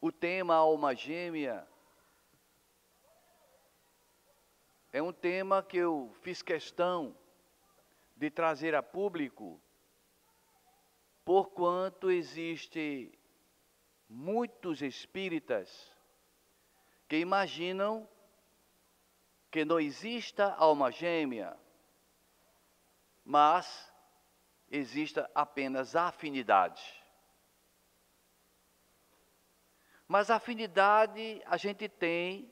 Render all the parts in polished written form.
O tema alma gêmea é um tema que eu fiz questão de trazer a público, porquanto existe muitos espíritas que imaginam que não exista alma gêmea, mas exista apenas afinidade. Mas afinidade a gente tem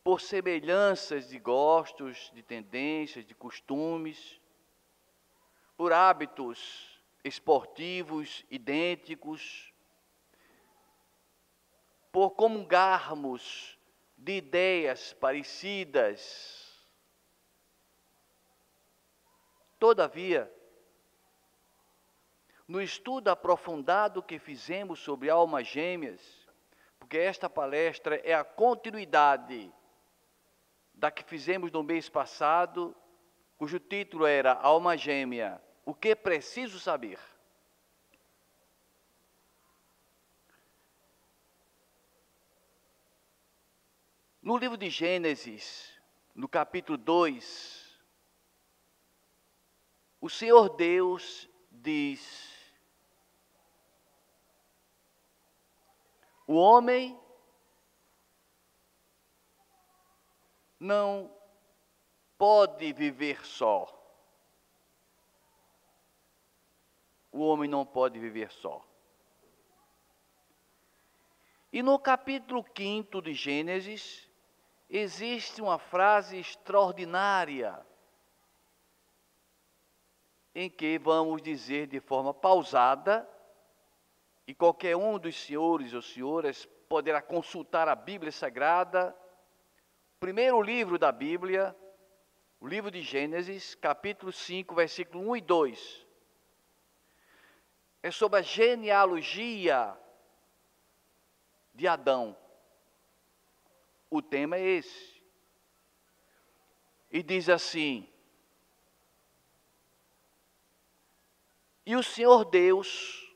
por semelhanças de gostos, de tendências, de costumes, por hábitos esportivos idênticos, por comungarmos de ideias parecidas. Todavia, no estudo aprofundado que fizemos sobre almas gêmeas, porque esta palestra é a continuidade da que fizemos no mês passado, cujo título era Alma Gêmea, o que preciso saber? No livro de Gênesis, no capítulo 2, o Senhor Deus diz: o homem não pode viver só. O homem não pode viver só. E no capítulo 5 de Gênesis, existe uma frase extraordinária, em que vamos dizer de forma pausada, e qualquer um dos senhores ou senhoras poderá consultar a Bíblia Sagrada, primeiro livro da Bíblia, o livro de Gênesis, capítulo 5, versículo 1 e 2. É sobre a genealogia de Adão. O tema é esse. E diz assim: e o Senhor Deus,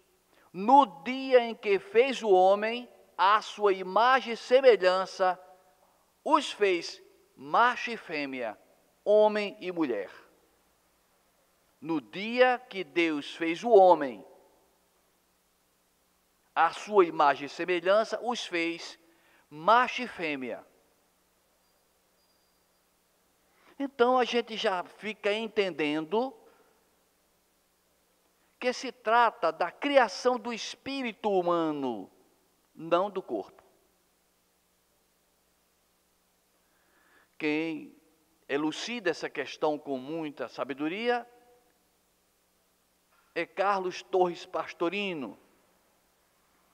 no dia em que fez o homem, à sua imagem e semelhança, os fez macho e fêmea, homem e mulher. No dia que Deus fez o homem, à sua imagem e semelhança, os fez macho e fêmea. Então a gente já fica entendendo que se trata da criação do espírito humano, não do corpo. Quem elucida essa questão com muita sabedoria é Carlos Torres Pastorino,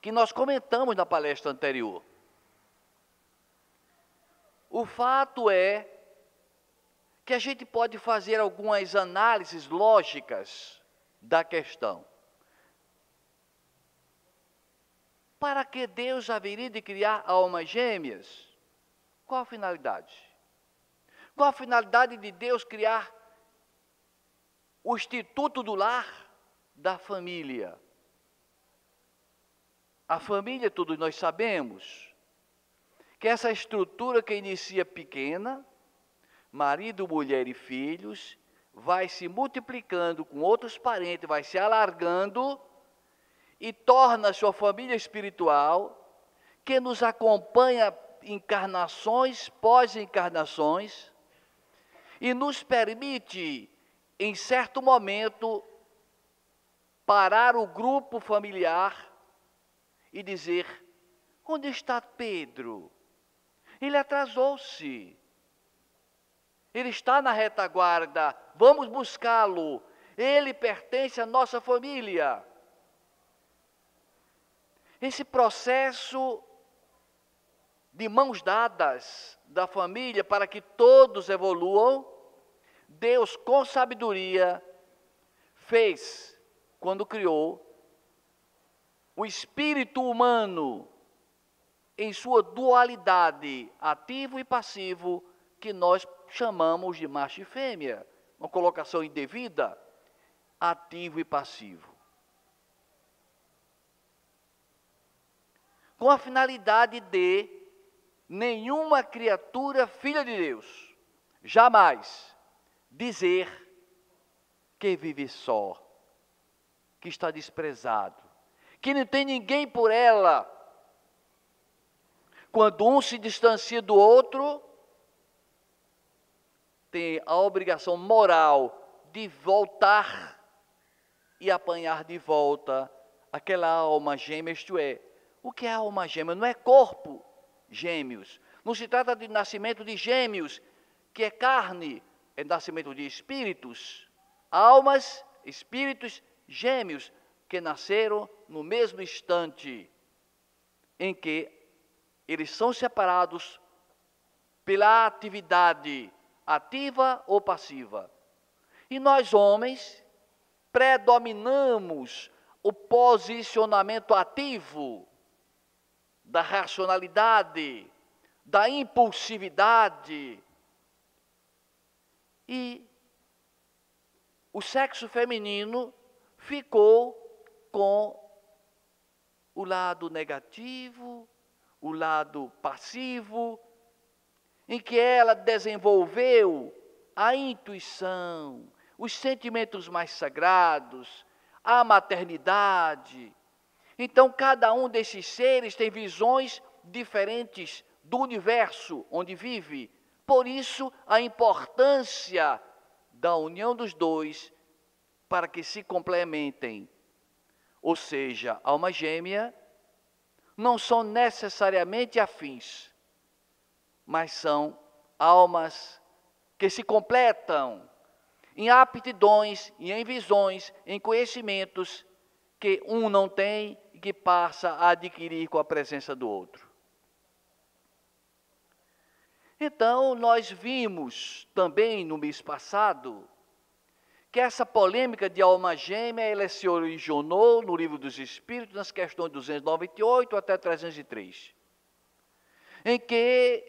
que nós comentamos na palestra anterior. O fato é que a gente pode fazer algumas análises lógicas da questão. Para que Deus haveria de criar almas gêmeas? Qual a finalidade? Qual a finalidade de Deus criar o instituto do lar, da família? A família, todos nós sabemos, que essa estrutura que inicia pequena, marido, mulher e filhos, vai se multiplicando com outros parentes, vai se alargando e torna-se uma família espiritual que nos acompanha encarnações, pós-encarnações, e nos permite, em certo momento, parar o grupo familiar e dizer: onde está Pedro? Ele atrasou-se. Ele está na retaguarda, vamos buscá-lo. Ele pertence à nossa família. Esse processo de mãos dadas da família para que todos evoluam, Deus, com sabedoria, fez quando criou o espírito humano em sua dualidade, ativo e passivo, que nós chamamos de macho e fêmea. Uma colocação indevida, ativo e passivo. com a finalidade de nenhuma criatura filha de Deus jamais dizer que vive só, que está desprezado, que não tem ninguém por ela. Quando um se distancia do outro, tem a obrigação moral de voltar e apanhar de volta aquela alma gêmea, isto é, o que é alma gêmea? Não é corpo gêmeos, não se trata de nascimento de gêmeos, que é carne, é nascimento de espíritos, almas, espíritos gêmeos, que nasceram no mesmo instante em que eles são separados pela atividade ativa ou passiva. E nós, homens, predominamos o posicionamento ativo da racionalidade, da impulsividade. E o sexo feminino ficou com o lado negativo, o lado passivo, em que ela desenvolveu a intuição, os sentimentos mais sagrados, a maternidade. Então, cada um desses seres tem visões diferentes do universo onde vive. Por isso, a importância da união dos dois para que se complementem. Ou seja, alma gêmea não são necessariamente afins, mas são almas que se completam em aptidões e em visões, em conhecimentos que um não tem e que passa a adquirir com a presença do outro. Então, nós vimos também no mês passado que essa polêmica de alma gêmea, ela se originou no Livro dos Espíritos, nas questões 298 até 303, em que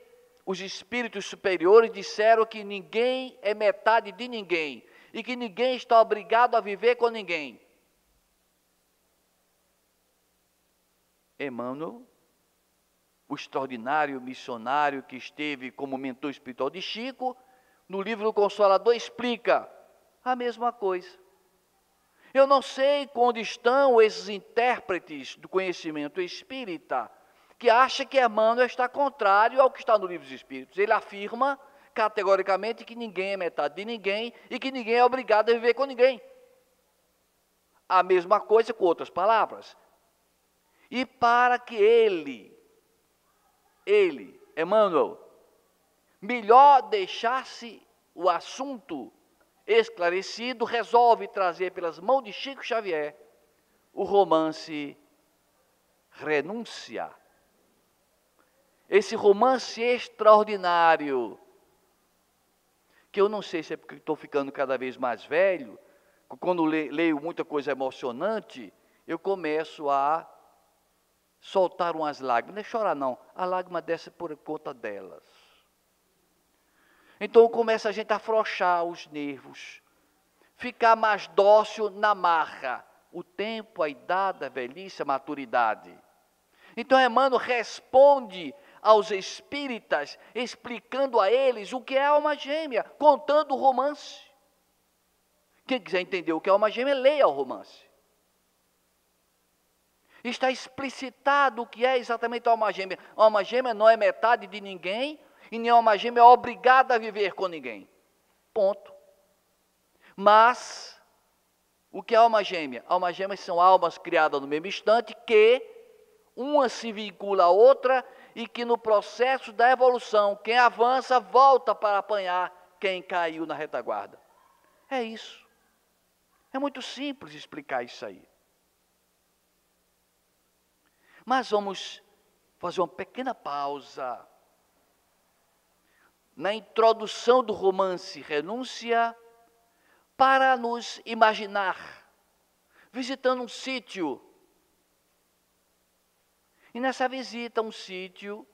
os espíritos superiores disseram que ninguém é metade de ninguém e que ninguém está obrigado a viver com ninguém. Emmanuel, o extraordinário missionário que esteve como mentor espiritual de Chico, no livro do Consolador explica a mesma coisa. Eu não sei onde estão esses intérpretes do conhecimento espírita que acham que Emmanuel está contrário ao que está no livro dos Espíritos. Ele afirma categoricamente que ninguém é metade de ninguém e que ninguém é obrigado a viver com ninguém. A mesma coisa com outras palavras. E para que ele, Emmanuel, melhor deixasse o assunto esclarecido, resolve trazer pelas mãos de Chico Xavier o romance Renúncia. Esse romance extraordinário, que eu não sei se é porque estou ficando cada vez mais velho, quando leio muita coisa emocionante, eu começo a soltar umas lágrimas. Não é chorar não, a lágrima desce por conta delas. Então começa a gente a afrouxar os nervos, ficar mais dócil na marra, o tempo, a idade, a velhice, a maturidade. Então Emmanuel responde aos espíritas, explicando a eles o que é alma gêmea, contando o romance. Quem quiser entender o que é alma gêmea, leia o romance. Está explicitado o que é exatamente a alma gêmea. A alma gêmea não é metade de ninguém, e nem a alma gêmea é obrigada a viver com ninguém. Ponto. Mas, o que é alma gêmea? Alma gêmea são almas criadas no mesmo instante, que uma se vincula à outra, e que no processo da evolução, quem avança volta para apanhar quem caiu na retaguarda. É isso. É muito simples explicar isso aí. Mas vamos fazer uma pequena pausa na introdução do romance Renúncia, para nos imaginar visitando um sítio. E nessa visita a um sítio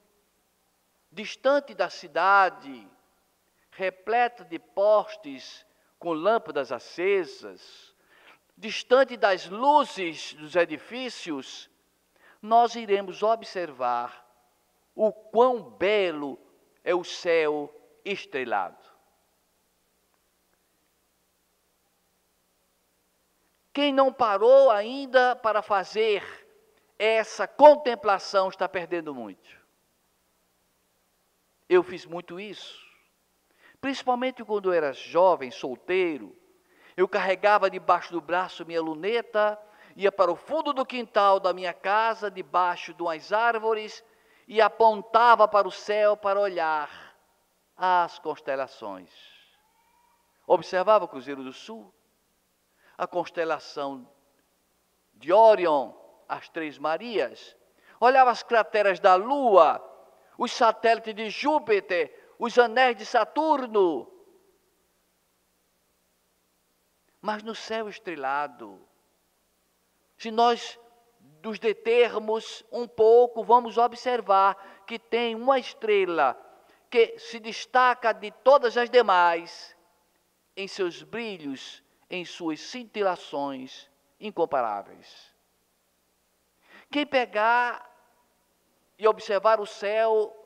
distante da cidade, repleto de postes com lâmpadas acesas, distante das luzes dos edifícios, nós iremos observar o quão belo é o céu estrelado. Quem não parou ainda para fazer essa contemplação está perdendo muito. Eu fiz muito isso, principalmente quando eu era jovem, solteiro. Eu carregava debaixo do braço minha luneta, ia para o fundo do quintal da minha casa, debaixo de umas árvores, e apontava para o céu para olhar as constelações. Observava o Cruzeiro do Sul, a constelação de Órion, as Três Marias, olhava as crateras da Lua, os satélites de Júpiter, os anéis de Saturno. Mas no céu estrelado, se nós nos determos um pouco, vamos observar que tem uma estrela que se destaca de todas as demais em seus brilhos, em suas cintilações incomparáveis. Quem pegar e observar o céu,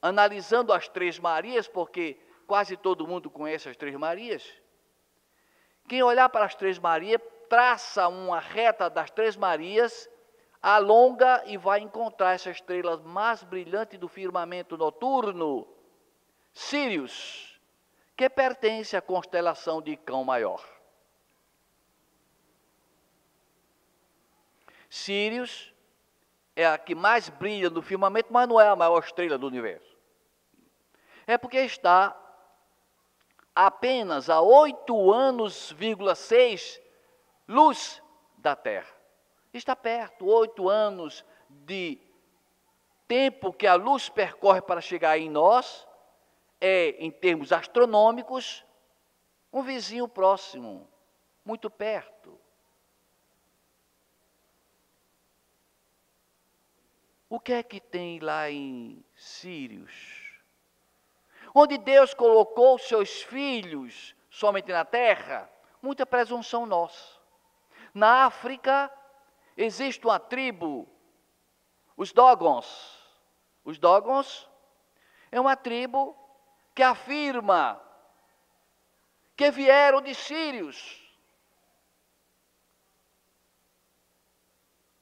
analisando as Três Marias, porque quase todo mundo conhece as Três Marias, quem olhar para as Três Marias, traça uma reta das Três Marias, alonga e vai encontrar essa estrela mais brilhante do firmamento noturno, Sírius, que pertence à constelação de Cão Maior. Sírius é a que mais brilha no firmamento, mas não é a maior estrela do universo. É porque está apenas a 8 anos,6 luz da Terra. Está perto, 8 anos de tempo que a luz percorre para chegar em nós, é, em termos astronômicos, um vizinho próximo, muito perto. O que é que tem lá em Sírius? Onde Deus colocou seus filhos somente na terra, muita presunção nossa. Na África, existe uma tribo, os Dogons. Os Dogons é uma tribo que afirma que vieram de Sírios.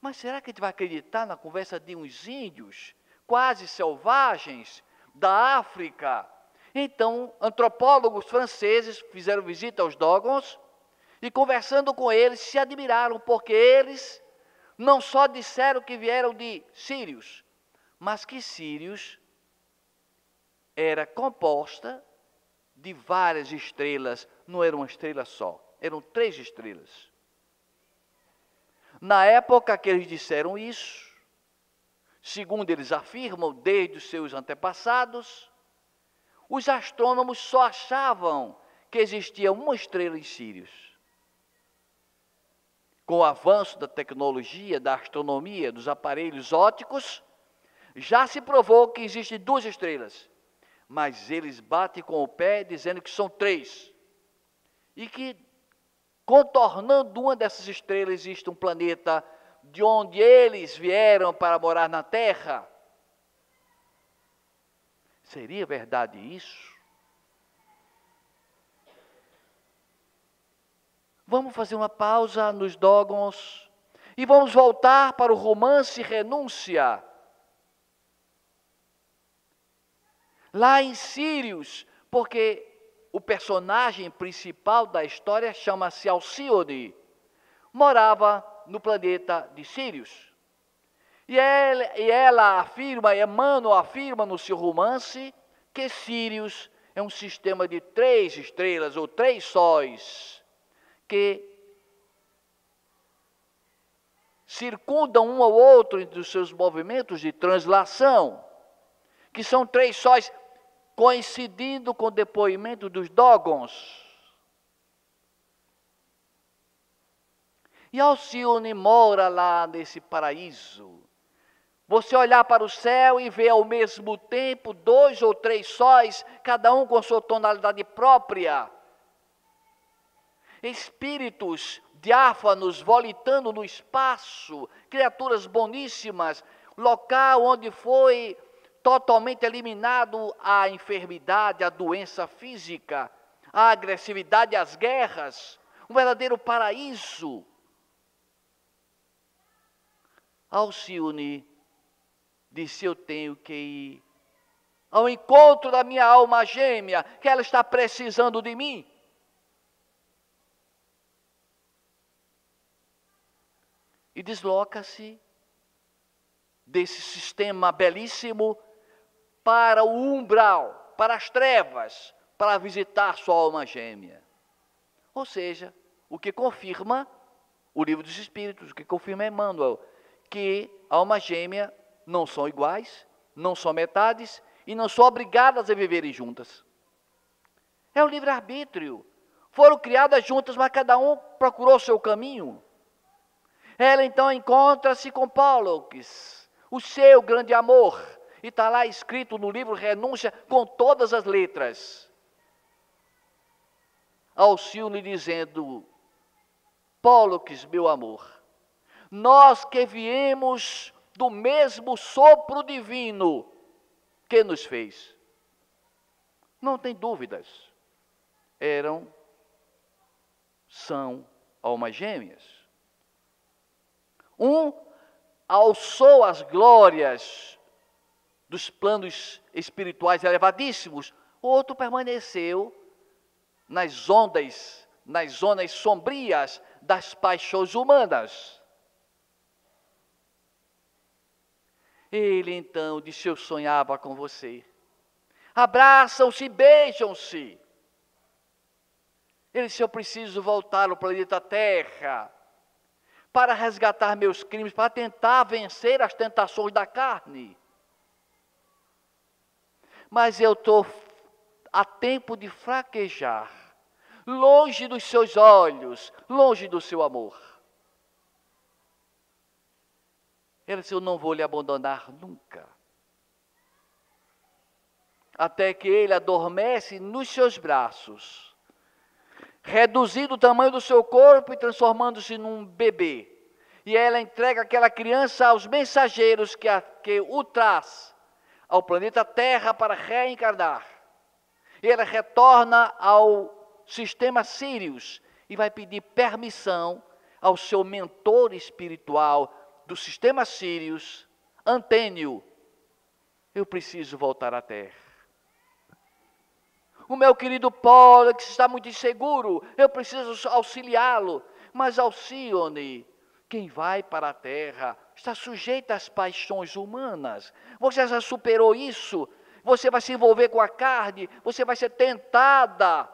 Mas será que a gente vai acreditar na conversa de uns índios, quase selvagens, da África? Então, antropólogos franceses fizeram visita aos Dogons e, conversando com eles, se admiraram, porque eles não só disseram que vieram de Sírios, mas que Sírios era composta de várias estrelas, não era uma estrela só, eram 3 estrelas. Na época que eles disseram isso, segundo eles afirmam, desde os seus antepassados, os astrônomos só achavam que existia uma estrela em Sírios. Com o avanço da tecnologia, da astronomia, dos aparelhos ópticos, já se provou que existem 2 estrelas, mas eles batem com o pé dizendo que são 3, e que contornando uma dessas estrelas existe um planeta de onde eles vieram para morar na Terra. Seria verdade isso? Vamos fazer uma pausa nos Dogons e vamos voltar para o romance Renúncia. Lá em Sírios, porque o personagem principal da história chama-se Alcíone, morava no planeta de Sírios. E ela afirma, Emmanuel afirma no seu romance, que Sírios é um sistema de 3 estrelas ou 3 sóis, que circundam um ao outro entre os seus movimentos de translação, que são 3 sóis, coincidindo com o depoimento dos Dogons. E Alcíone mora lá nesse paraíso. Você olhar para o céu e ver ao mesmo tempo 2 ou 3 sóis, cada um com sua tonalidade própria. Espíritos diáfanos volitando no espaço, criaturas boníssimas, local onde foi totalmente eliminado a enfermidade, a doença física, a agressividade, as guerras, um verdadeiro paraíso. Alcione disse: eu tenho que ir ao encontro da minha alma gêmea, que ela está precisando de mim. E desloca-se desse sistema belíssimo para o umbral, para as trevas, para visitar sua alma gêmea. Ou seja, o que confirma o Livro dos Espíritos, o que confirma Emmanuel, que a alma gêmea não são iguais, não são metades e não são obrigadas a viverem juntas. É o livre-arbítrio. Foram criadas juntas, mas cada um procurou o seu caminho. Ela então encontra-se com Pollux, o seu grande amor, e está lá escrito no livro Renúncia com todas as letras. Alcione dizendo: Pollux, meu amor, nós que viemos do mesmo sopro divino que nos fez. Não tem dúvidas, são almas gêmeas. Um alçou as glórias dos planos espirituais elevadíssimos, o outro permaneceu nas zonas sombrias das paixões humanas. Ele então disse: eu sonhava com você. Abraçam-se, beijam-se. Ele disse: eu preciso voltar ao planeta Terra para resgatar meus crimes, para tentar vencer as tentações da carne. Mas eu estou a tempo de fraquejar, longe dos seus olhos, longe do seu amor. Ele disse: eu não vou lhe abandonar nunca. Até que ele adormece nos seus braços, reduzindo o tamanho do seu corpo e transformando-se num bebê. E ela entrega aquela criança aos mensageiros que o traz ao planeta Terra para reencarnar. E ela retorna ao sistema Sirius e vai pedir permissão ao seu mentor espiritual do sistema Sirius, Antênio: eu preciso voltar à Terra. O meu querido Pollux está muito inseguro, eu preciso auxiliá-lo. Mas Alcione, quem vai para a Terra está sujeito às paixões humanas. Você já superou isso? Você vai se envolver com a carne, você vai ser tentada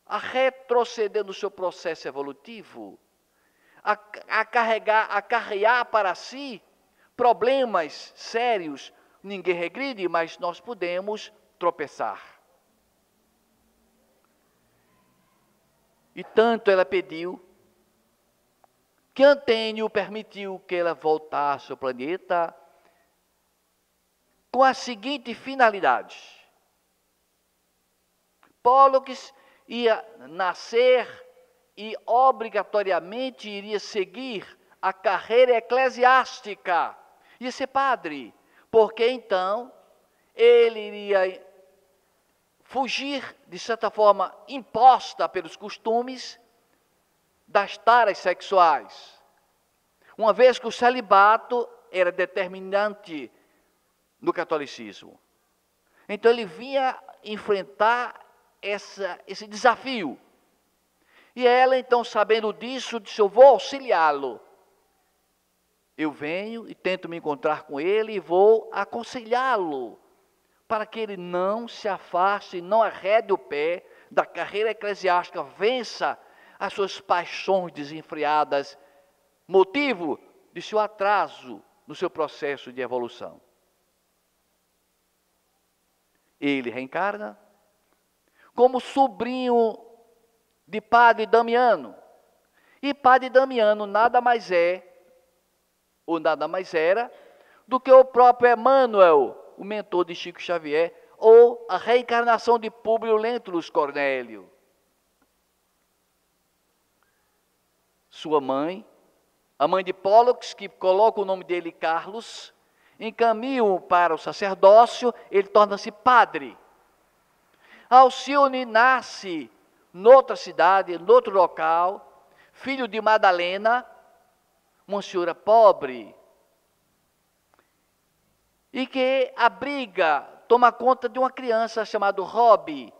a retroceder no seu processo evolutivo, a carregar para si problemas sérios. Ninguém regride, mas nós podemos tropeçar. E tanto ela pediu, que Antênio permitiu que ela voltasse ao planeta com a seguinte finalidade: Pollux ia nascer e obrigatoriamente iria seguir a carreira eclesiástica, ia ser padre, porque então ele iria fugir, de certa forma, imposta pelos costumes das taras sexuais, uma vez que o celibato era determinante no catolicismo. Então ele vinha enfrentar esse desafio. E ela, então, sabendo disso, disse: eu vou auxiliá-lo. Eu venho e tento me encontrar com ele e vou aconselhá-lo, para que ele não se afaste, não arrede o pé da carreira eclesiástica, vença as suas paixões desenfreadas, motivo de seu atraso no seu processo de evolução. Ele reencarna como sobrinho de Padre Damiano. E Padre Damiano nada mais é, ou nada mais era, do que o próprio Emmanuel, o mentor de Chico Xavier, ou a reencarnação de Públio Lentulus Cornélio. sua mãe, a mãe de Pólux, que coloca o nome dele Carlos, encaminha-o para o sacerdócio, ele torna-se padre. Alcione nasce noutra cidade, noutro local, filho de Madalena, uma senhora pobre, e que toma conta de uma criança chamada Rob,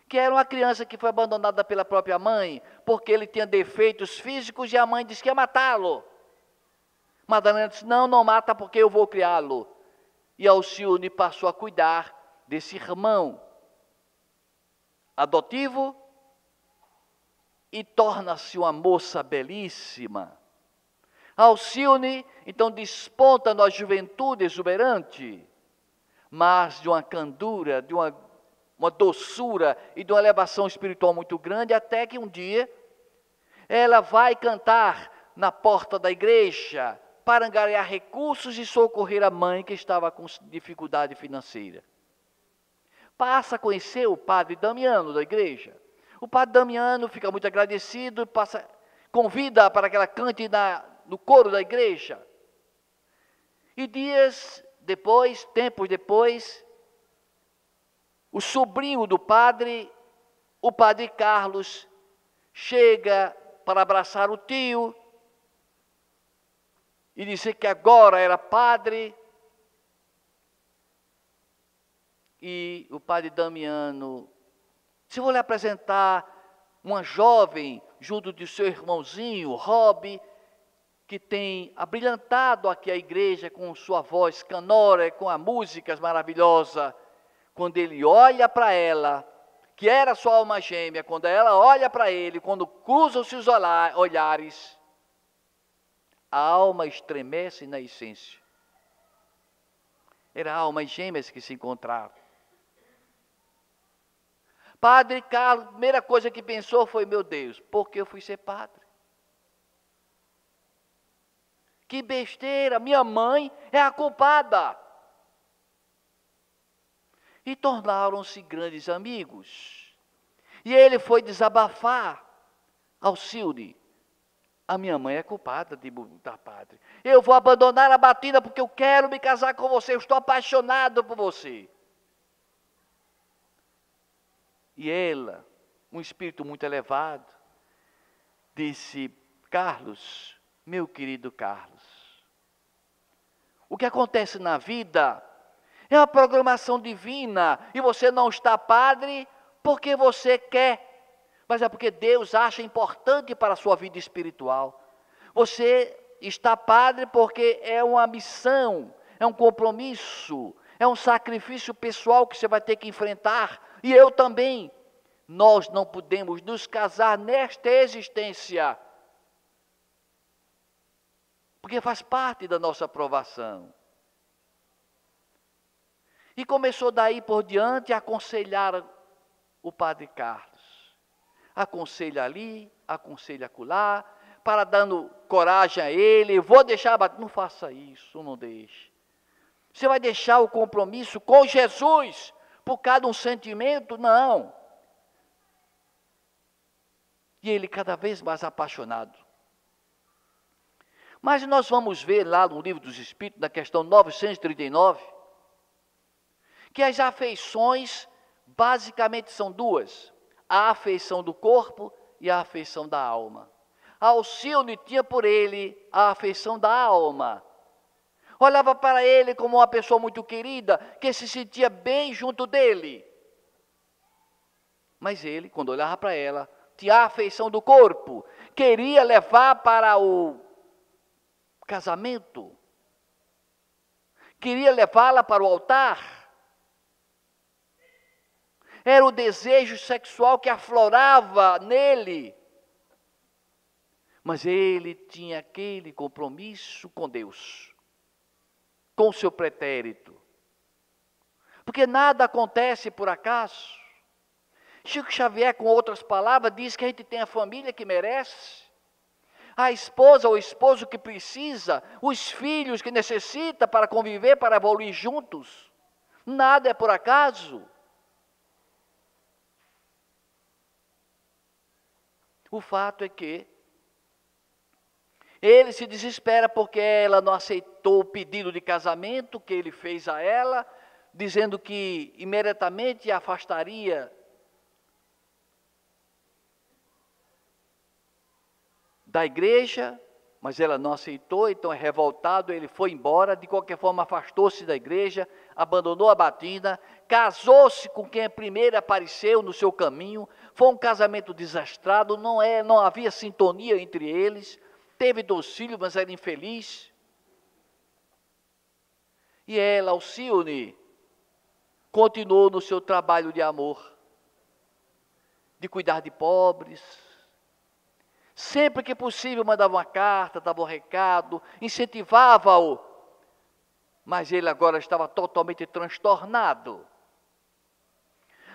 que era uma criança que foi abandonada pela própria mãe, porque ele tinha defeitos físicos e a mãe disse que ia matá-lo. Madalena disse, não mata porque eu vou criá-lo. E Alcione passou a cuidar desse irmão adotivo e torna-se uma moça belíssima. Alcione, então, desponta na juventude exuberante, mas de uma candura, de uma doçura e de uma elevação espiritual muito grande, até que um dia ela vai cantar na porta da igreja para angariar recursos e socorrer a mãe que estava com dificuldade financeira. Passa a conhecer o padre Damiano da igreja. O padre Damiano fica muito agradecido, convida para que ela cante no coro da igreja. E tempos depois, o sobrinho do padre, o padre Carlos, chega para abraçar o tio e dizer que agora era padre. E o padre Damiano disse, vou lhe apresentar uma jovem junto de seu irmãozinho, Rob, que tem abrilhantado aqui a igreja com sua voz canora, com a música maravilhosa. Quando ele olha para ela, que era sua alma gêmea, quando ela olha para ele, quando cruzam-se os olhares, a alma estremece na essência. Eram almas gêmeas que se encontravam. Padre Carlos, a primeira coisa que pensou foi, meu Deus, por que eu fui ser padre? Que besteira, minha mãe é a culpada. E tornaram-se grandes amigos. E ele foi desabafar. Alcione, a minha mãe é culpada de mudar padre. Eu vou abandonar a batina porque eu quero me casar com você, eu estou apaixonado por você. E ela, um espírito muito elevado, disse, Carlos, meu querido Carlos, o que acontece na vida é uma programação divina, e você não está padre porque você quer, mas é porque Deus acha importante para a sua vida espiritual. Você está padre porque é uma missão, é um compromisso, é um sacrifício pessoal que você vai ter que enfrentar, e eu também. Nós não podemos nos casar nesta existência, porque faz parte da nossa aprovação. E começou daí por diante a aconselhar o padre Carlos. Aconselha ali, aconselha acolá, para dando coragem a ele, vou deixar, não faça isso, não deixe. Você vai deixar o compromisso com Jesus por causa de um sentimento? Não. E ele cada vez mais apaixonado. Mas nós vamos ver lá no Livro dos Espíritos, na questão 939, que as afeições basicamente são duas: a afeição do corpo e a afeição da alma. Alcione tinha por ele a afeição da alma. Olhava para ele como uma pessoa muito querida, que se sentia bem junto dele. Mas ele, quando olhava para ela, tinha a afeição do corpo, queria levar para o casamento, queria levá-la para o altar. Era o desejo sexual que aflorava nele. Mas ele tinha aquele compromisso com Deus, com o seu pretérito. Porque nada acontece por acaso. Chico Xavier, com outras palavras, diz que a gente tem a família que merece, a esposa ou esposo que precisa, os filhos que necessita para conviver, para evoluir juntos. Nada é por acaso. O fato é que Ele se desespera porque ela não aceitou o pedido de casamento que ele fez a ela, dizendo que imediatamente a afastaria da igreja, mas ela não aceitou, então revoltado, ele foi embora, de qualquer forma afastou-se da igreja, abandonou a batina, casou-se com quem primeiro apareceu no seu caminho, foi um casamento desastrado, não havia sintonia entre eles, teve 2 filhos, mas era infeliz. E ela, Alcione, continuou no seu trabalho de amor, de cuidar de pobres. Sempre que possível mandava uma carta, dava um recado, incentivava-o. Mas ele agora estava totalmente transtornado.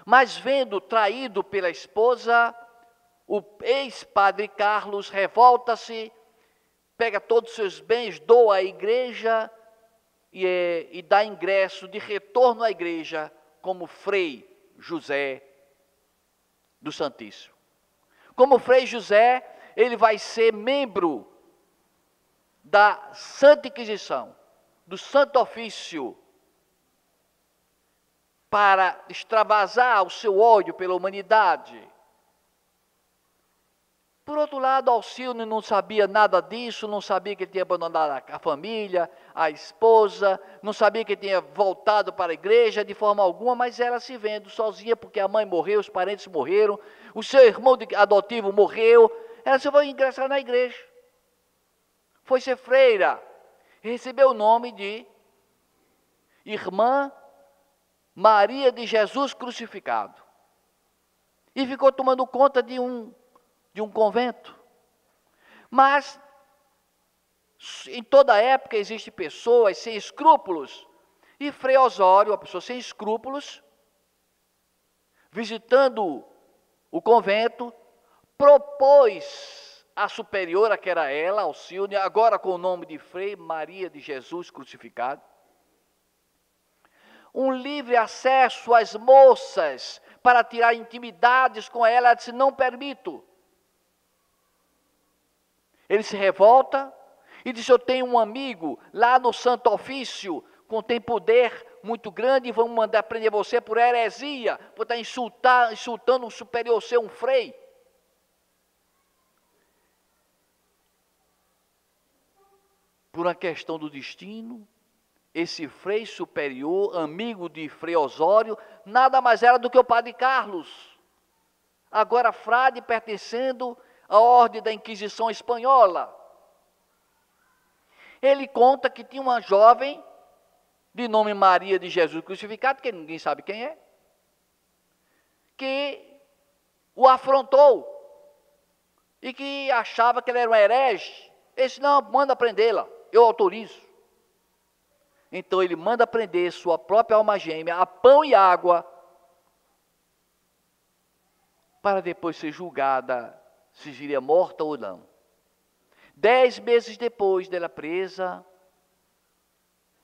Mas vendo traído pela esposa, o ex-padre Carlos revolta-se, pega todos os seus bens, doa à igreja e dá ingresso de retorno à igreja como Frei José do Santíssimo. Como Frei José, ele vai ser membro da Santa Inquisição, do Santo Ofício, para extravasar o seu ódio pela humanidade. Por outro lado, Alcione não sabia nada disso, não sabia que ele tinha abandonado a família, a esposa, não sabia que ele tinha voltado para a igreja de forma alguma, mas ela se vendo sozinha porque a mãe morreu, os parentes morreram, o seu irmão adotivo morreu, ela disse: eu vou ingressar na igreja. Foi ser freira, recebeu o nome de Irmã Maria de Jesus Crucificado. E ficou tomando conta de um convento. Mas, em toda época, existem pessoas sem escrúpulos. E Frei Osório, uma pessoa sem escrúpulos, visitando o convento, propôs à superiora, que era ela, Alcione, agora com o nome de Frei Maria de Jesus Crucificado, um livre acesso às moças para tirar intimidades com ela. Ela disse: não permito. Ele se revolta e diz: eu tenho um amigo lá no Santo Ofício, tem poder muito grande, e vamos mandar prender você por heresia, por estar insultando um superior, ser um frei. Por uma questão do destino, esse frei superior, amigo de Frei Osório, nada mais era do que o padre Carlos, agora frade pertencendo à ordem da Inquisição Espanhola. Ele conta que tinha uma jovem de nome Maria de Jesus Crucificado, que ninguém sabe quem é, que o afrontou e que achava que ele era um herege. Ele disse: não, manda prendê-la, eu autorizo. Então ele manda prender sua própria alma gêmea a pão e água, para depois ser julgada se seria morta ou não. 10 meses depois dela presa,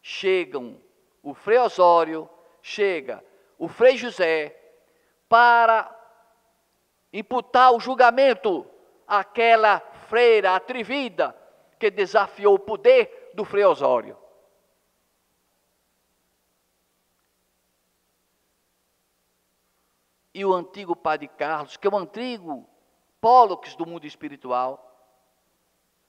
chegam o Frei Osório, chega o Frei José, para imputar o julgamento àquela freira atrevida que desafiou o poder do Frei Osório. E o antigo padre Carlos, que é o antigo Pólux do mundo espiritual,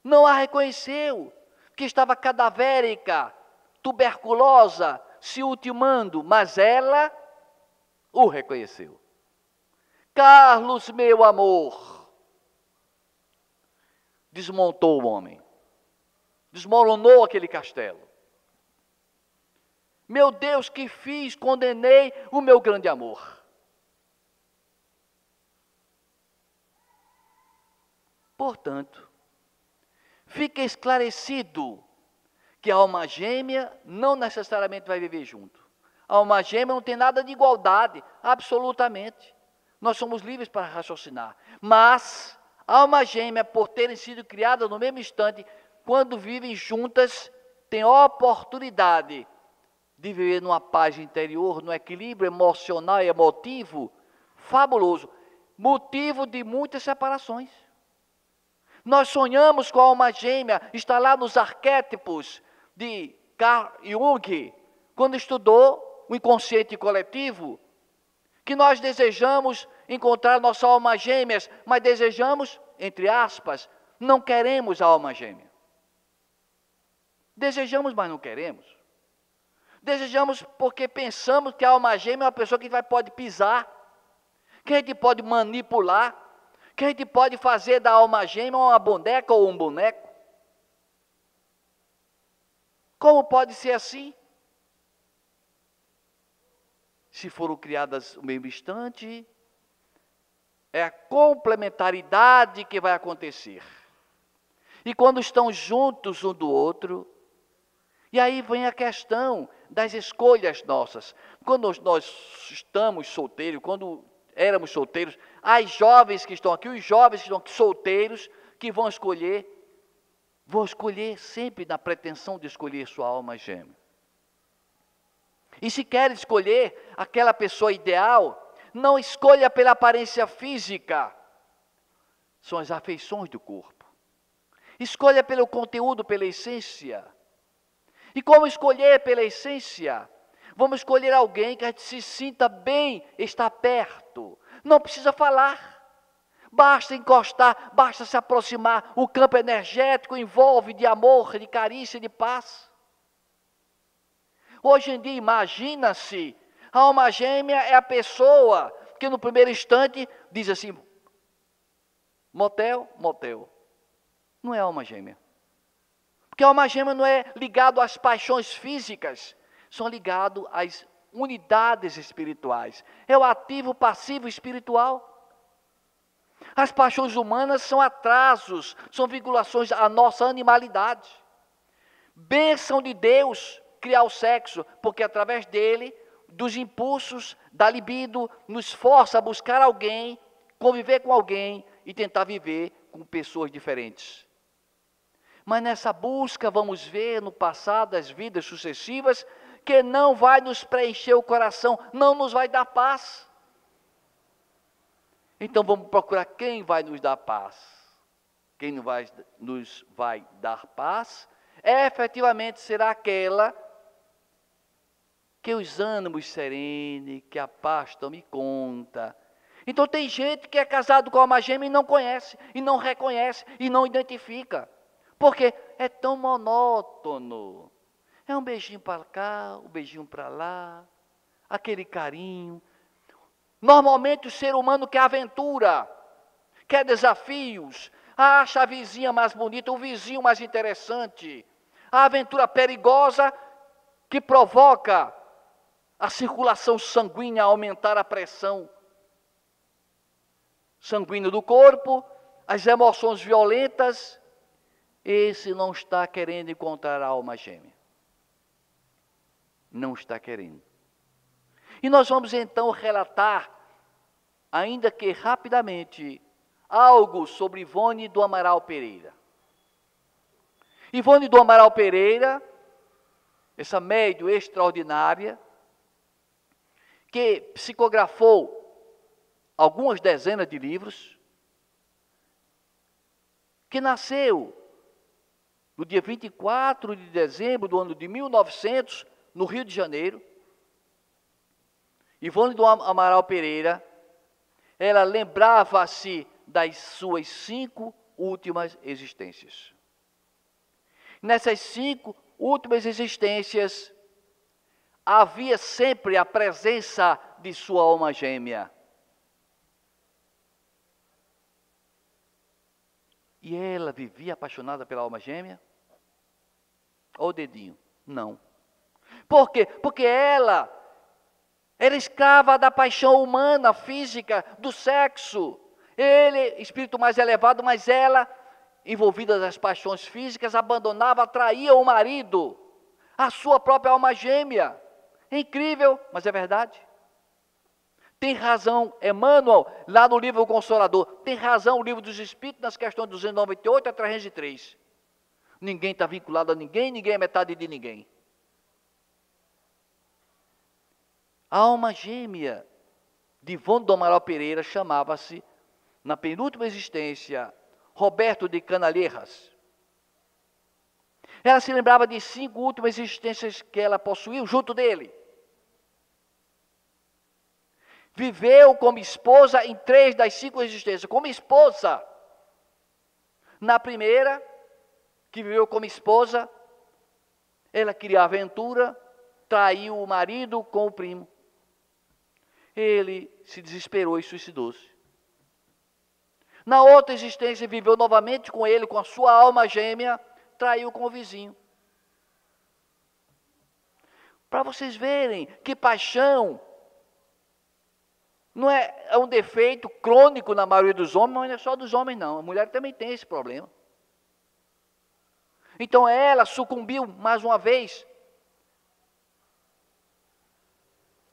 não a reconheceu, que estava cadavérica, tuberculosa, se ultimando, mas ela o reconheceu. Carlos, meu amor, desmontou o homem, desmoronou aquele castelo. Meu Deus, que fiz? Condenei o meu grande amor. Portanto, fica esclarecido que a alma gêmea não necessariamente vai viver junto. A alma gêmea não tem nada de igualdade, absolutamente. Nós somos livres para raciocinar. Mas a alma gêmea, por terem sido criadas no mesmo instante, quando vivem juntas, têm oportunidade de viver numa paz interior, num equilíbrio emocional e emotivo fabuloso, motivo de muitas separações. Nós sonhamos com a alma gêmea, está lá nos arquétipos de Carl Jung, quando estudou o inconsciente coletivo, que nós desejamos encontrar nossa alma gêmea, mas desejamos, entre aspas, não queremos a alma gêmea. Desejamos, mas não queremos. Desejamos porque pensamos que a alma gêmea é uma pessoa que pode pisar, que a gente pode manipular, que a gente pode fazer da alma gêmea uma boneca ou um boneco. Como pode ser assim? Se foram criadas no mesmo instante, é a complementaridade que vai acontecer. E quando estão juntos um do outro, e aí vem a questão das escolhas nossas. Quando nós estamos solteiros, quando éramos solteiros, as jovens que estão aqui, os jovens que estão aqui solteiros, que vão escolher sempre na pretensão de escolher sua alma gêmea. E se quer escolher aquela pessoa ideal, não escolha pela aparência física, são as afeições do corpo. Escolha pelo conteúdo, pela essência. E como escolher pela essência? Vamos escolher alguém que a gente se sinta bem, estar perto. Não precisa falar. Basta encostar, basta se aproximar. O campo energético envolve de amor, de carícia, de paz. Hoje em dia, imagina-se, a alma gêmea é a pessoa que no primeiro instante diz assim, motel, motel. Não é alma gêmea. Porque a alma gêmea não é ligado às paixões físicas, são ligados às unidades espirituais. É o ativo passivo espiritual. As paixões humanas são atrasos, são vinculações à nossa animalidade. Bênção de Deus criar o sexo, porque através dele, dos impulsos, da libido, nos força a buscar alguém, conviver com alguém e tentar viver com pessoas diferentes. Mas nessa busca vamos ver no passado das vidas sucessivas que não vai nos preencher o coração, não nos vai dar paz. Então vamos procurar quem vai nos dar paz. Quem nos vai dar paz efetivamente será aquela que os ânimos serenem, que a paz tome conta. Então tem gente que é casado com alma gêmea e não conhece, e não reconhece, e não identifica. Porque é tão monótono. É um beijinho para cá, um beijinho para lá, aquele carinho. Normalmente o ser humano quer aventura, quer desafios, acha a vizinha mais bonita, o vizinho mais interessante. A aventura perigosa que provoca a circulação sanguínea, aumentar a pressão sanguínea do corpo, as emoções violentas. Esse não está querendo encontrar a alma gêmea. Não está querendo. E nós vamos então relatar, ainda que rapidamente, algo sobre Ivone do Amaral Pereira. Ivone do Amaral Pereira, essa médium extraordinária, que psicografou algumas dezenas de livros, que nasceu no dia 24 de dezembro do ano de 1900, no Rio de Janeiro. Ivone do Amaral Pereira, ela lembrava-se das suas 5 últimas existências. Nessas 5 últimas existências, havia sempre a presença de sua alma gêmea. E ela vivia apaixonada pela alma gêmea? Olha o dedinho. Não. Por quê? Porque ela era escrava da paixão humana, física, do sexo. Ele, espírito mais elevado, mas ela, envolvida nas paixões físicas, abandonava, atraía o marido, a sua própria alma gêmea. É incrível, mas é verdade. Tem razão Emmanuel, lá no livro O Consolador, tem razão o livro dos Espíritos, nas questões 298 a 303. Ninguém está vinculado a ninguém, ninguém é metade de ninguém. A alma gêmea de Ivone do Amaral Pereira chamava-se, na penúltima existência, Roberto de Canalejas. Ela se lembrava de 5 últimas existências que ela possuiu junto dele. Viveu como esposa em 3 das 5 existências. Como esposa. Na primeira, que viveu como esposa, ela queria aventura, traiu o marido com o primo. Ele se desesperou e suicidou-se. Na outra existência, viveu novamente com ele, com a sua alma gêmea, traiu com o vizinho. Para vocês verem que paixão não é um defeito crônico na maioria dos homens, mas não é só dos homens não, a mulher também tem esse problema. Então ela sucumbiu mais uma vez,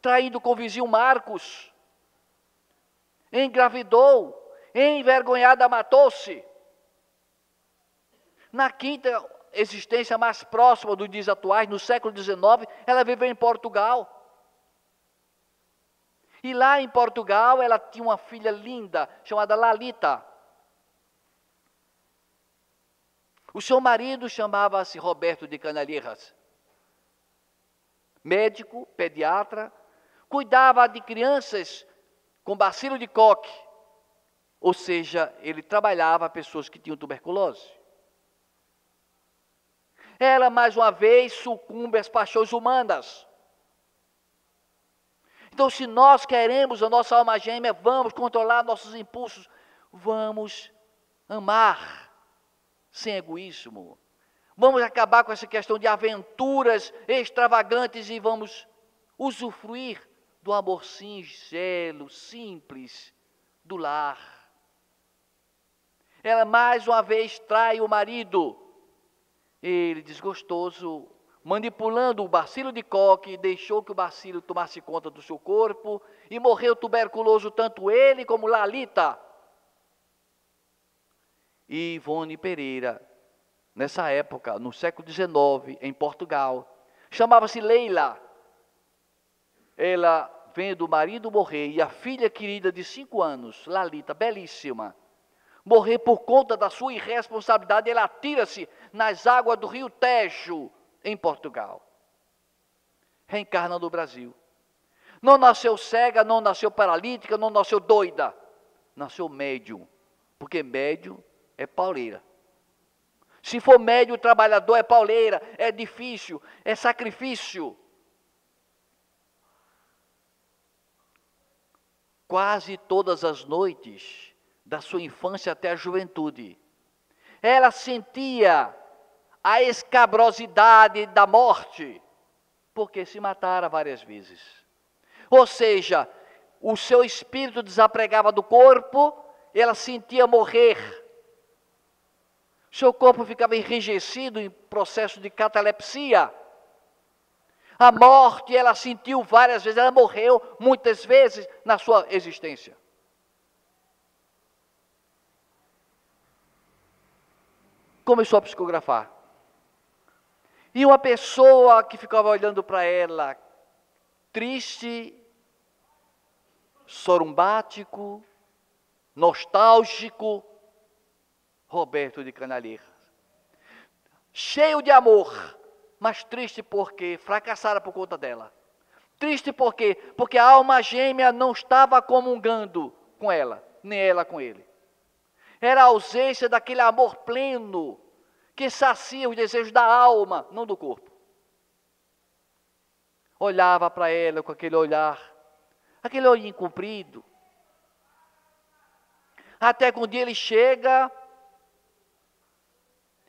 traindo com o vizinho Marcos, engravidou, envergonhada matou-se. Na 5ª existência mais próxima dos dias atuais, no século XIX, ela viveu em Portugal. E lá em Portugal ela tinha uma filha linda, chamada Lalita. O seu marido chamava-se Roberto de Canalejas. Médico, pediatra, cuidava de crianças com bacilo de Koch. Ou seja, ele trabalhava pessoas que tinham tuberculose. Ela, mais uma vez, sucumbe às paixões humanas. Então, se nós queremos a nossa alma gêmea, vamos controlar nossos impulsos, vamos amar sem egoísmo. Vamos acabar com essa questão de aventuras extravagantes e vamos usufruir do amor singelo, simples, do lar. Ela mais uma vez trai o marido. Ele, desgostoso, manipulando o bacilo de Koch, deixou que o bacilo tomasse conta do seu corpo e morreu tuberculoso tanto ele como Lalita. E Ivone Pereira, nessa época, no século XIX, em Portugal, chamava-se Leila. Ela, vendo o marido morrer e a filha querida de 5 anos, Lalita, belíssima, morrer por conta da sua irresponsabilidade, ela atira-se nas águas do rio Tejo, em Portugal. Reencarna no Brasil. Não nasceu cega, não nasceu paralítica, não nasceu doida. Nasceu médium, porque médium é pauleira. Se for médium trabalhador é pauleira, é difícil, é sacrifício. Quase todas as noites da sua infância até a juventude, ela sentia a escabrosidade da morte, porque se matara várias vezes. Ou seja, o seu espírito desapregava do corpo, ela sentia morrer. Seu corpo ficava enrijecido em processo de catalepsia. A morte ela sentiu várias vezes, ela morreu muitas vezes na sua existência. Começou a psicografar. E uma pessoa que ficava olhando para ela, triste, sorumbático, nostálgico, Roberto de Canalejas. Cheio de amor, mas triste porque fracassara por conta dela. Triste por quê? Porque a alma gêmea não estava comungando com ela, nem ela com ele. Era a ausência daquele amor pleno que sacia os desejos da alma, não do corpo. Olhava para ela com aquele olhar, aquele olhinho comprido. Até que um dia ele chega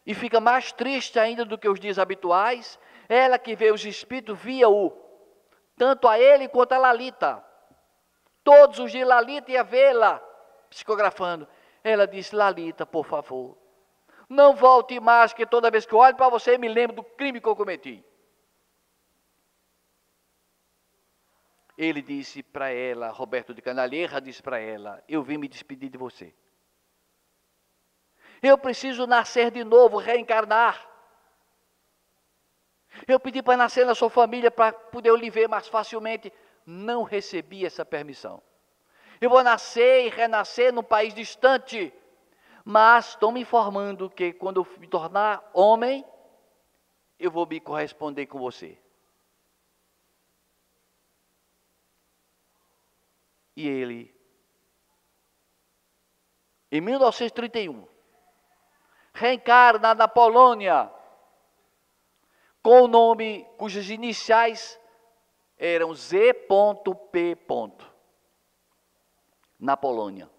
e fica mais triste ainda do que os dias habituais. Ela que vê os espíritos, via-o, tanto a ele quanto a Lalita. Todos os dias Lalita ia vê-la psicografando. Ela disse: Lalita, por favor, não volte mais, que toda vez que eu olho para você, me lembro do crime que eu cometi. Ele disse para ela, Roberto de Canalejas disse para ela: eu vim me despedir de você. Eu preciso nascer de novo, reencarnar. Eu pedi para nascer na sua família, para poder eu lhe ver mais facilmente. Não recebi essa permissão. Eu vou nascer e renascer num país distante, Mas estão me informando que quando eu me tornar homem, eu vou me corresponder com você. E ele, em 1931, reencarna na Polônia, com o nome cujas iniciais eram Z.P. na Polônia.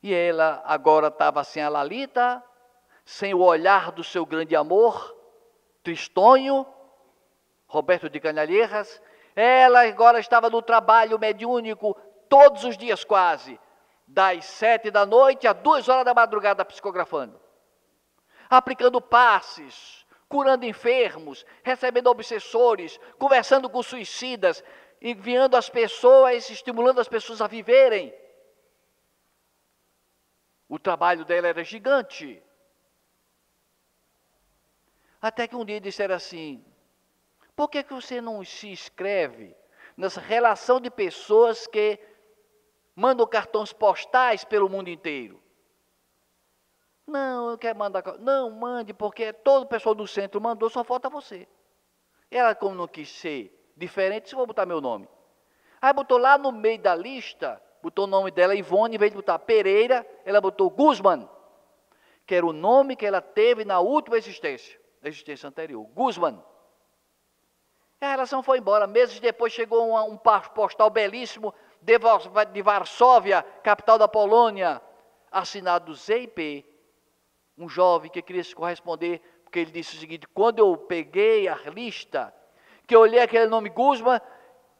E ela agora estava sem a Lalita, sem o olhar do seu grande amor, Tristonho, Roberto de Canalheiras. Ela agora estava no trabalho mediúnico todos os dias quase, das 7 da noite a 2 horas da madrugada psicografando, aplicando passes, curando enfermos, recebendo obsessores, conversando com suicidas, enviando as pessoas, estimulando as pessoas a viverem. O trabalho dela era gigante. Até que um dia disseram assim: por que você não se inscreve nessa relação de pessoas que mandam cartões postais pelo mundo inteiro? Não, eu quero mandar. Não, mande, porque todo o pessoal do centro mandou, só falta você. Ela, como não quis ser diferente, se vou botar meu nome. Aí botou lá no meio da lista, botou o nome dela, Ivone, em vez de botar Pereira, ela botou Guzman, que era o nome que ela teve na última existência, na existência anterior, Guzman. E a relação foi embora. Meses depois chegou um postal belíssimo de Varsóvia, capital da Polônia, assinado Z.P., um jovem que queria se corresponder, porque ele disse o seguinte: quando eu peguei a lista, que eu olhei aquele nome Guzman,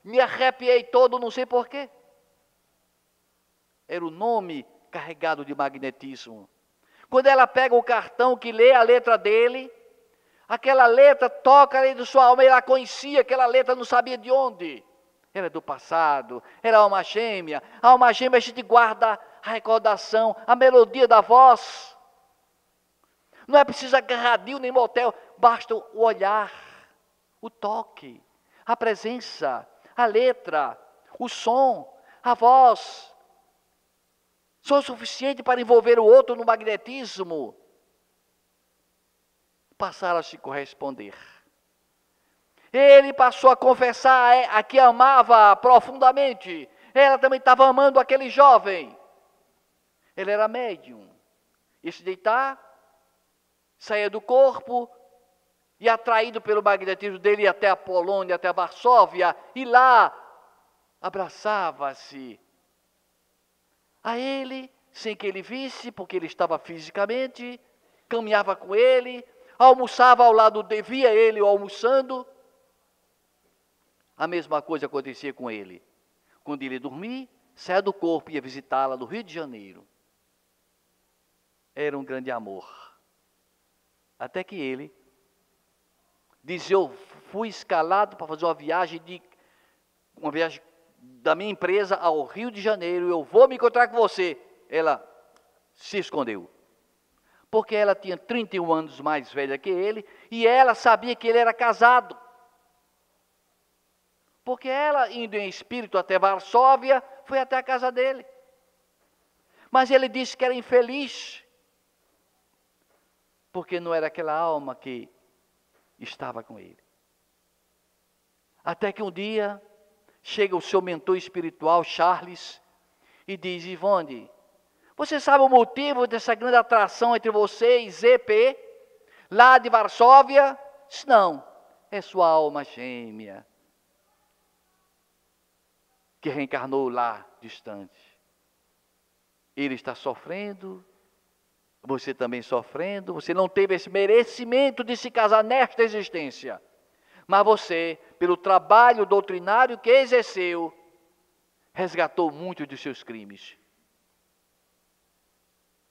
me arrepiei todo, não sei porquê. Era o nome carregado de magnetismo. Quando ela pega o cartão, que lê a letra dele, aquela letra toca dentro de sua alma, ela conhecia aquela letra, não sabia de onde. Era do passado, era alma gêmea. A alma gêmea a gente guarda a recordação, a melodia da voz. Não é preciso agarradinho nem motel, basta o olhar, o toque, a presença, a letra, o som, a voz. São o suficiente para envolver o outro no magnetismo. Passaram a se corresponder. Ele passou a confessar a que amava profundamente. Ela também estava amando aquele jovem. Ele era médium. Ia se deitar, saía do corpo, e atraído pelo magnetismo dele, ia até a Polônia, até a Varsóvia, e lá abraçava-se a ele, sem que ele visse, porque ele estava fisicamente, caminhava com ele, almoçava ao lado dele, via ele almoçando. A mesma coisa acontecia com ele. Quando ele dormia, saia do corpo e ia visitá-la no Rio de Janeiro. Era um grande amor. Até que ele dizia: eu fui escalado para fazer uma viagem da minha empresa ao Rio de Janeiro, eu vou me encontrar com você. Ela se escondeu. Porque ela tinha 31 anos mais velha que ele, e ela sabia que ele era casado. Porque ela, indo em espírito até Varsóvia, foi até a casa dele. Mas ele disse que era infeliz, porque não era aquela alma que estava com ele. Até que um dia, chega o seu mentor espiritual, Charles, e diz: Ivone, você sabe o motivo dessa grande atração entre você e Z.P., lá de Varsóvia? Diz: não, é sua alma gêmea, que reencarnou lá, distante. Ele está sofrendo, você também sofrendo, você não teve esse merecimento de se casar nesta existência. Mas você, pelo trabalho doutrinário que exerceu, resgatou muitos de seus crimes.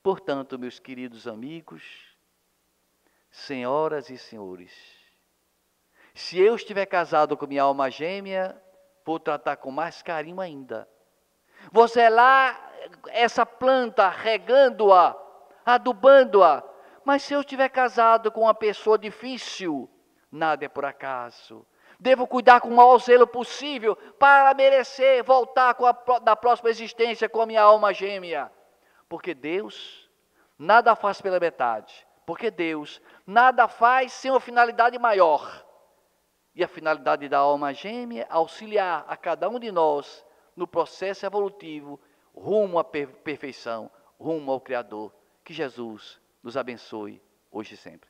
Portanto, meus queridos amigos, senhoras e senhores, se eu estiver casado com minha alma gêmea, vou tratar com mais carinho ainda. Vou zelar essa planta, regando-a, adubando-a. Mas se eu estiver casado com uma pessoa difícil, nada é por acaso. Devo cuidar com o maior zelo possível para merecer voltar da próxima existência com a minha alma gêmea. Porque Deus nada faz pela metade. Porque Deus nada faz sem uma finalidade maior. E a finalidade da alma gêmea é auxiliar a cada um de nós no processo evolutivo rumo à perfeição, rumo ao Criador. Que Jesus nos abençoe hoje e sempre.